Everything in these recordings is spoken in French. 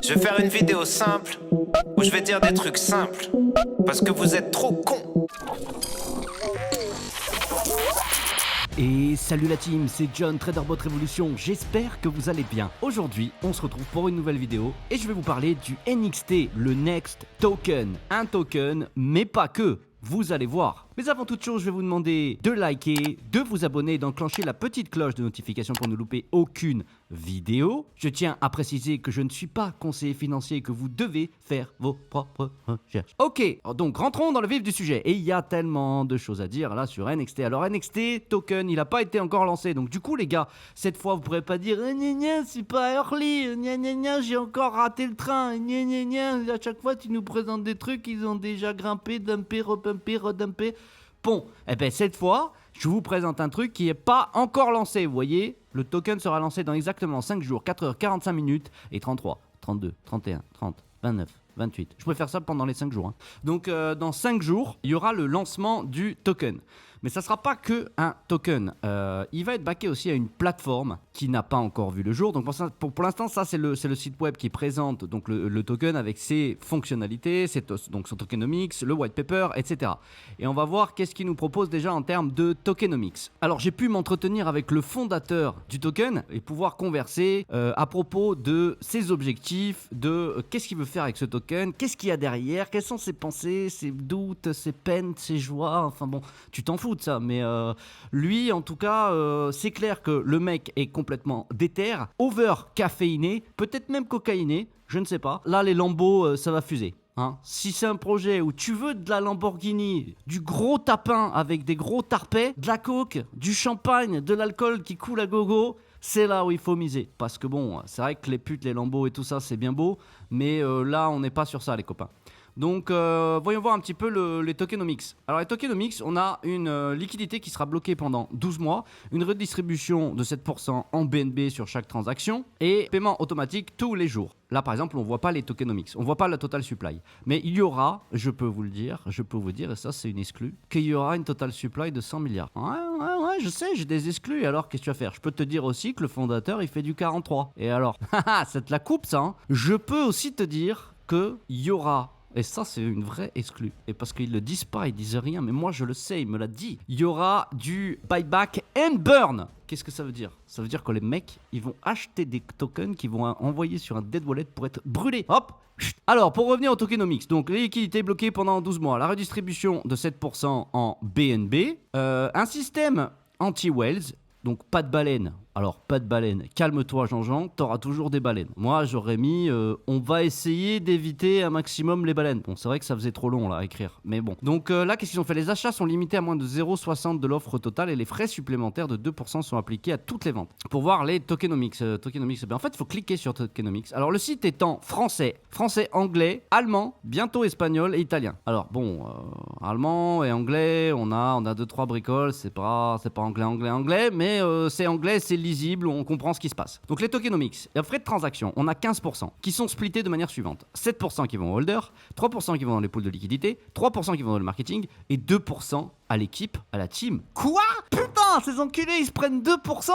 Je vais faire une vidéo simple où je vais dire des trucs simples parce que vous êtes trop cons. Et salut la team, c'est John, TraderBot Révolution, j'espère que vous allez bien. Aujourd'hui, on se retrouve pour une nouvelle vidéo et je vais vous parler du NXT, le Next Token. Un token, mais pas que. Vous allez voir. Mais avant toute chose, je vais vous demander de liker, de vous abonner et d'enclencher la petite cloche de notification pour ne louper aucune vidéo. Je tiens à préciser que je ne suis pas conseiller financier et que vous devez faire vos propres recherches. Ok, donc rentrons dans le vif du sujet. Et il y a tellement de choses à dire là sur NXT. Alors NXT Token, il n'a pas été encore lancé. Donc du coup les gars, cette fois vous ne pourrez pas dire gna gna, c'est pas early, gna gna gna, j'ai encore raté le train, gna gna gna. À chaque fois tu nous présentes des trucs, ils ont déjà grimpé, dumpé, repumpé, redumpé. Bon, et bien cette fois, je vous présente un truc qui n'est pas encore lancé, vous voyez. Le token sera lancé dans exactement 5 jours, 4h45 minutes et 33, 32, 31, 30, 29, 28. Je préfère ça pendant les 5 jours. Donc dans 5 jours, il y aura le lancement du token. Mais ça ne sera pas que un token. Il va être backé aussi à une plateforme qui n'a pas encore vu le jour. Donc pour l'instant, ça c'est le site web qui présente donc le token avec ses fonctionnalités, donc son tokenomics, le white paper, etc. Et on va voir qu'est-ce qu'il nous propose déjà en termes de tokenomics. Alors j'ai pu m'entretenir avec le fondateur du token et pouvoir converser à propos de ses objectifs, de qu'est-ce qu'il veut faire avec ce token, qu'est-ce qu'il y a derrière, quelles sont ses pensées, ses doutes, ses peines, ses joies. Enfin bon, tu t'en fous de ça, mais lui en tout cas c'est clair que le mec est complètement déter, over caféiné, peut-être même cocaïné, je ne sais pas. Là les Lambo ça va fuser. Si c'est un projet où tu veux de la Lamborghini, du gros tapin avec des gros tarpets, de la coke, du champagne, de l'alcool qui coule à gogo, c'est là où il faut miser. Parce que bon, c'est vrai que les putes, les Lambo et tout ça c'est bien beau, mais là on n'est pas sur ça les copains. Donc voyons voir un petit peu les tokenomics. Alors les tokenomics, on a une liquidité qui sera bloquée pendant 12 mois, une redistribution de 7% en BNB sur chaque transaction et paiement automatique tous les jours. Là par exemple on ne voit pas les tokenomics, on ne voit pas la total supply. Mais il y aura, je peux vous dire, et ça c'est une exclue, qu'il y aura une total supply de 100 milliards. Ouais, je sais, j'ai des exclus, et alors qu'est-ce que tu vas faire? Je peux te dire aussi que le fondateur il fait du 43. Et alors, ça te la coupe ça hein. Je peux aussi te dire qu'il y aura... Et ça, c'est une vraie exclue. Et parce qu'ils le disent pas, ils disent rien. Mais moi, je le sais, il me l'a dit. Il y aura du buyback and burn. Qu'est-ce que ça veut dire? Ça veut dire que les mecs, ils vont acheter des tokens qu'ils vont envoyer sur un dead wallet pour être brûlés. Hop. Alors, pour revenir au tokenomics, donc les liquidités bloquées pendant 12 mois, la redistribution de 7% en BNB, un système anti-whales, donc pas de baleine. Alors, pas de baleine. Calme-toi, Jean-Jean, t'auras toujours des baleines. Moi, j'aurais mis on va essayer d'éviter un maximum les baleines. Bon, c'est vrai que ça faisait trop long là à écrire, mais bon. Donc là, qu'est-ce qu'ils ont fait? Les achats sont limités à moins de 0,60 de l'offre totale et les frais supplémentaires de 2% sont appliqués à toutes les ventes. Pour voir les tokenomics. En fait, il faut cliquer sur tokenomics. Alors, le site est en français, anglais, allemand, bientôt espagnol et italien. Alors, bon, allemand et anglais, on a 2-3 bricoles. C'est pas anglais, mais c'est anglais, c'est lisible, on comprend ce qui se passe. Donc les tokenomics, les frais de transaction, on a 15% qui sont splittés de manière suivante. 7% qui vont au holder, 3% qui vont dans les pools de liquidité, 3% qui vont dans le marketing et 2% à l'équipe, à la team. Quoi? Putain, ces enculés, ils se prennent 2%?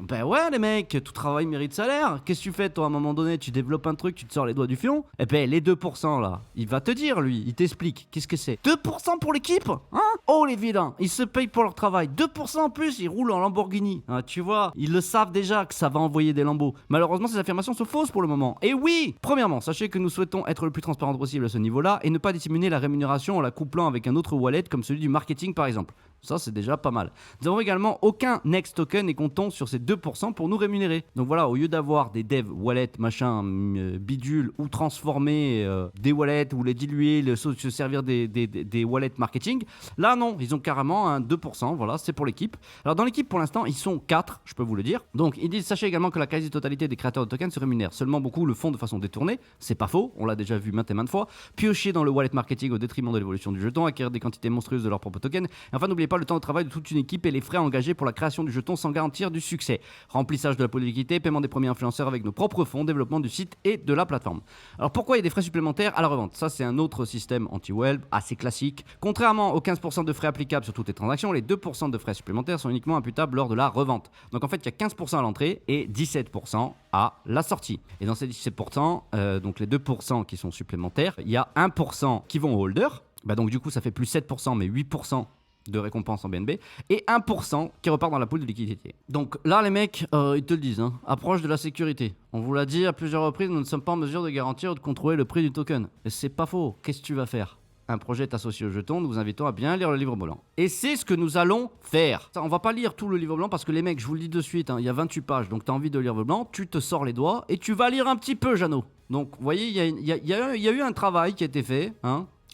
Ben ouais les mecs, tout travail mérite salaire. Qu'est-ce que tu fais toi à un moment donné? Tu développes un truc, tu te sors les doigts du fion. Et ben les 2% là, il va te dire lui, il t'explique. Qu'est-ce que c'est? 2% pour l'équipe? Hein? Oh les vilains, ils se payent pour leur travail. 2% en plus, ils roulent en Lamborghini. Tu vois, ils le savent déjà que ça va envoyer des Lambos. Malheureusement ces affirmations sont fausses pour le moment. Et oui, premièrement, sachez que nous souhaitons être le plus transparent possible à ce niveau-là et ne pas dissimuler la rémunération en la couplant avec un autre wallet comme celui du marketing par exemple. Ça, c'est déjà pas mal. Nous n'avons également aucun Next Token et comptons sur ces 2% pour nous rémunérer. Donc voilà, au lieu d'avoir des dev wallets, machin, bidule, ou transformer des wallets, ou les diluer, se servir des wallets marketing, là non, ils ont carrément un 2%, voilà, c'est pour l'équipe. Alors dans l'équipe, pour l'instant, ils sont 4, je peux vous le dire. Donc ils disent, sachez également que la quasi-totalité des créateurs de tokens se rémunèrent. Seulement beaucoup le font de façon détournée, c'est pas faux, on l'a déjà vu maintes et maintes fois. Piocher dans le wallet marketing au détriment de l'évolution du jeton, acquérir des quantités monstrueuses de leurs propres tokens. Et enfin, n'oubliez pas le temps de travail de toute une équipe et les frais engagés pour la création du jeton sans garantir du succès. Remplissage de la politique d'équité, paiement des premiers influenceurs avec nos propres fonds, développement du site et de la plateforme. Alors pourquoi il y a des frais supplémentaires à la revente? Ça c'est un autre système anti-web assez classique. Contrairement aux 15% de frais applicables sur toutes les transactions, les 2% de frais supplémentaires sont uniquement imputables lors de la revente. Donc en fait il y a 15% à l'entrée et 17% à la sortie. Et dans ces 17%, donc les 2% qui sont supplémentaires, il y a 1% qui vont au holder. Donc du coup ça fait plus 7% mais 8% de récompense en BNB et 1% qui repart dans la pool de liquidité. Donc là les mecs ils te le disent, approche de la sécurité. On vous l'a dit à plusieurs reprises, nous ne sommes pas en mesure de garantir ou de contrôler le prix du token. Et c'est pas faux. Qu'est-ce que tu vas faire? Un projet est associé au jeton, nous vous invitons à bien lire le livre blanc. Et c'est ce que nous allons faire. On va pas lire tout le livre blanc parce que les mecs, je vous le dis de suite, il y a 28 pages, donc tu as envie de lire le blanc, tu te sors les doigts et tu vas lire un petit peu, Jeannot. Donc vous voyez, il y a eu un travail qui a été fait.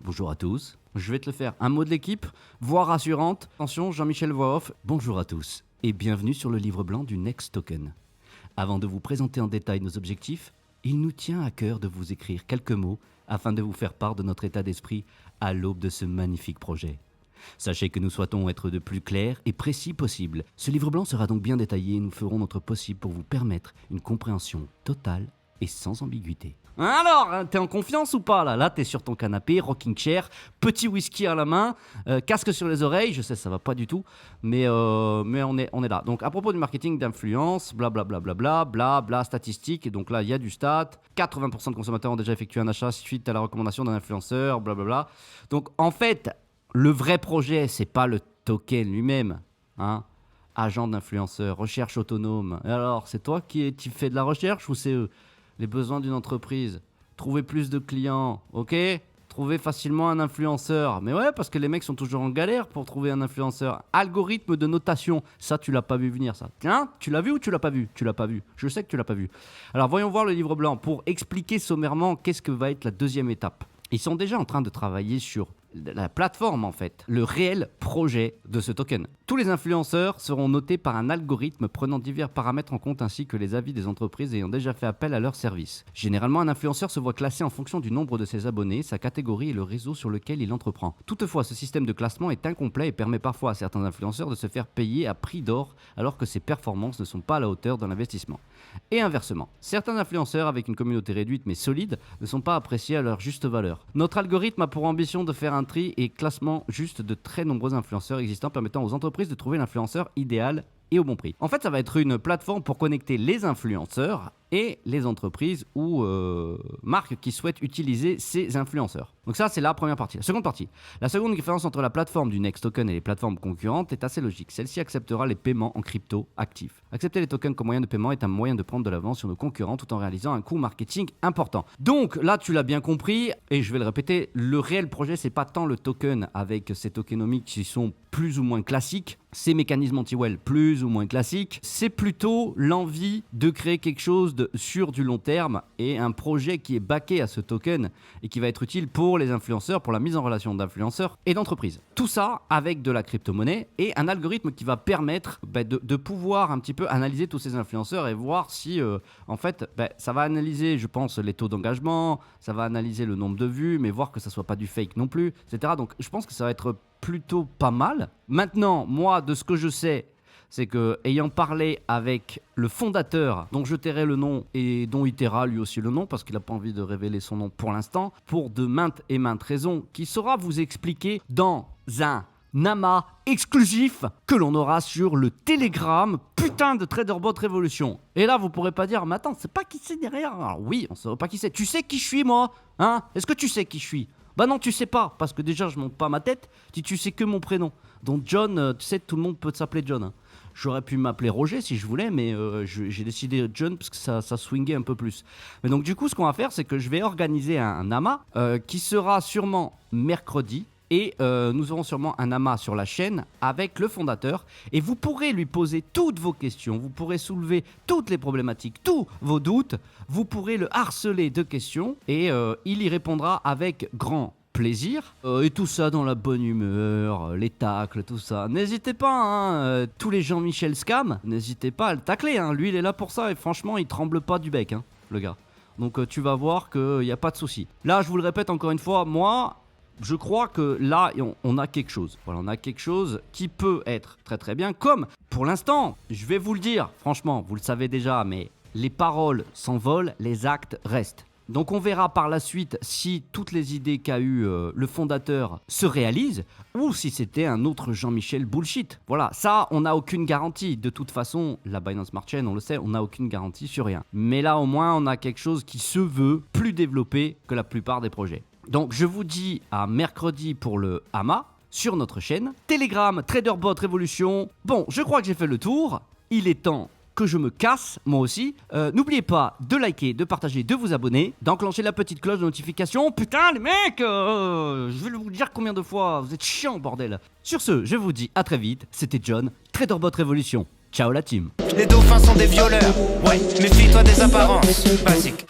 Bonjour à tous. Je vais te le faire. Un mot de l'équipe, voix rassurante. Attention, Jean-Michel voix off. Bonjour à tous et bienvenue sur le livre blanc du Next Token. Avant de vous présenter en détail nos objectifs, il nous tient à cœur de vous écrire quelques mots afin de vous faire part de notre état d'esprit à l'aube de ce magnifique projet. Sachez que nous souhaitons être le plus clair et précis possible. Ce livre blanc sera donc bien détaillé et nous ferons notre possible pour vous permettre une compréhension totale et sans ambiguïté. Alors, t'es en confiance ou pas là? Là, t'es sur ton canapé, rocking chair, petit whisky à la main, casque sur les oreilles. Je sais, ça va pas du tout, mais on est là. Donc, à propos du marketing d'influence, blablabla, statistiques. Et donc là, il y a du stat. 80% de consommateurs ont déjà effectué un achat suite à la recommandation d'un influenceur, blablabla. Donc, en fait, le vrai projet, c'est pas le token lui-même, agent d'influenceur, recherche autonome. Et alors, c'est toi qui fais de la recherche ou c'est eux? Les besoins d'une entreprise, trouver plus de clients, ok? Trouver facilement un influenceur. Mais ouais, parce que les mecs sont toujours en galère pour trouver un influenceur. Algorithme de notation, ça tu l'as pas vu venir ça. Tiens, tu l'as vu ou tu l'as pas vu? Tu l'as pas vu, je sais que tu l'as pas vu. Alors voyons voir le livre blanc pour expliquer sommairement qu'est-ce que va être la deuxième étape. Ils sont déjà en train de travailler sur la plateforme en fait, le réel projet de ce token. Tous les influenceurs seront notés par un algorithme prenant divers paramètres en compte ainsi que les avis des entreprises ayant déjà fait appel à leurs services. Généralement, un influenceur se voit classé en fonction du nombre de ses abonnés, sa catégorie et le réseau sur lequel il entreprend. Toutefois, ce système de classement est incomplet et permet parfois à certains influenceurs de se faire payer à prix d'or alors que ses performances ne sont pas à la hauteur de l'investissement. Et inversement, certains influenceurs avec une communauté réduite mais solide ne sont pas appréciés à leur juste valeur. Notre algorithme a pour ambition de faire un tri et classement juste de très nombreux influenceurs existants permettant aux entreprises de trouver l'influenceur idéal et au bon prix. En fait, ça va être une plateforme pour connecter les influenceurs et les entreprises ou marques qui souhaitent utiliser ces influenceurs. Donc ça, c'est la première partie. La seconde partie. La seconde différence entre la plateforme du Next Token et les plateformes concurrentes est assez logique. Celle-ci acceptera les paiements en crypto actifs. Accepter les tokens comme moyen de paiement est un moyen de prendre de l'avance sur nos concurrents tout en réalisant un coût marketing important. Donc là, tu l'as bien compris, et je vais le répéter, le réel projet, c'est pas tant le token avec ces tokenomics qui sont plus ou moins classiques, ces mécanismes anti-whale plus ou moins classiques, c'est plutôt l'envie de créer quelque chose sur du long terme et un projet qui est backé à ce token et qui va être utile pour les influenceurs, pour la mise en relation d'influenceurs et d'entreprises. Tout ça avec de la crypto-monnaie et un algorithme qui va permettre de pouvoir un petit peu analyser tous ces influenceurs et voir si, en fait, ça va analyser, je pense, les taux d'engagement, ça va analyser le nombre de vues, mais voir que ça soit pas du fake non plus, etc. Donc je pense que ça va être plutôt pas mal. Maintenant, moi, de ce que je sais, c'est que, ayant parlé avec le fondateur, dont je tairai le nom et dont il taira lui aussi le nom, parce qu'il n'a pas envie de révéler son nom pour l'instant, pour de maintes et maintes raisons, qui saura vous expliquer dans un amas exclusif que l'on aura sur le Telegram, putain de TraderBot Révolution. Et là, vous pourrez pas dire, mais attends, c'est pas qui c'est derrière. Alors oui, on sait pas qui c'est. Tu sais qui je suis, moi? Est-ce que tu sais qui je suis? Bah non, tu sais pas, parce que déjà je monte pas ma tête, tu sais que mon prénom. Donc John, tu sais, tout le monde peut s'appeler John. J'aurais pu m'appeler Roger si je voulais, mais j'ai décidé John parce que ça swingait un peu plus. Mais donc du coup, ce qu'on va faire, c'est que je vais organiser un amas qui sera sûrement mercredi. Et nous aurons sûrement un amas sur la chaîne avec le fondateur. Et vous pourrez lui poser toutes vos questions. Vous pourrez soulever toutes les problématiques, tous vos doutes. Vous pourrez le harceler de questions. Et il y répondra avec grand plaisir. Et tout ça dans la bonne humeur, les tacles, tout ça. N'hésitez pas, tous les Jean-Michel Scam, n'hésitez pas à le tacler. Lui, il est là pour ça. Et franchement, il tremble pas du bec, le gars. Donc tu vas voir qu'il n'y a pas de souci. Là, je vous le répète encore une fois, moi... je crois que là, on a quelque chose. Voilà, on a quelque chose qui peut être très très bien. Comme, pour l'instant, je vais vous le dire, franchement, vous le savez déjà, mais les paroles s'envolent, les actes restent. Donc on verra par la suite si toutes les idées qu'a eu le fondateur se réalisent ou si c'était un autre Jean-Michel bullshit. Voilà, ça on n'a aucune garantie. De toute façon, la Binance Smart Chain, on le sait, on n'a aucune garantie sur rien. Mais là au moins on a quelque chose qui se veut plus développé que la plupart des projets. Donc je vous dis à mercredi pour le Hama sur notre chaîne. Telegram, TraderBot Révolution. Bon, je crois que j'ai fait le tour. Il est temps que je me casse, moi aussi. N'oubliez pas de liker, de partager, de vous abonner, d'enclencher la petite cloche de notification. Putain, les mecs, je vais vous dire combien de fois, vous êtes chiants, bordel. Sur ce, je vous dis à très vite. C'était John, TraderBot Révolution. Ciao la team. Les dauphins sont des violeurs. Ouais, méfie-toi des apparences. Basique.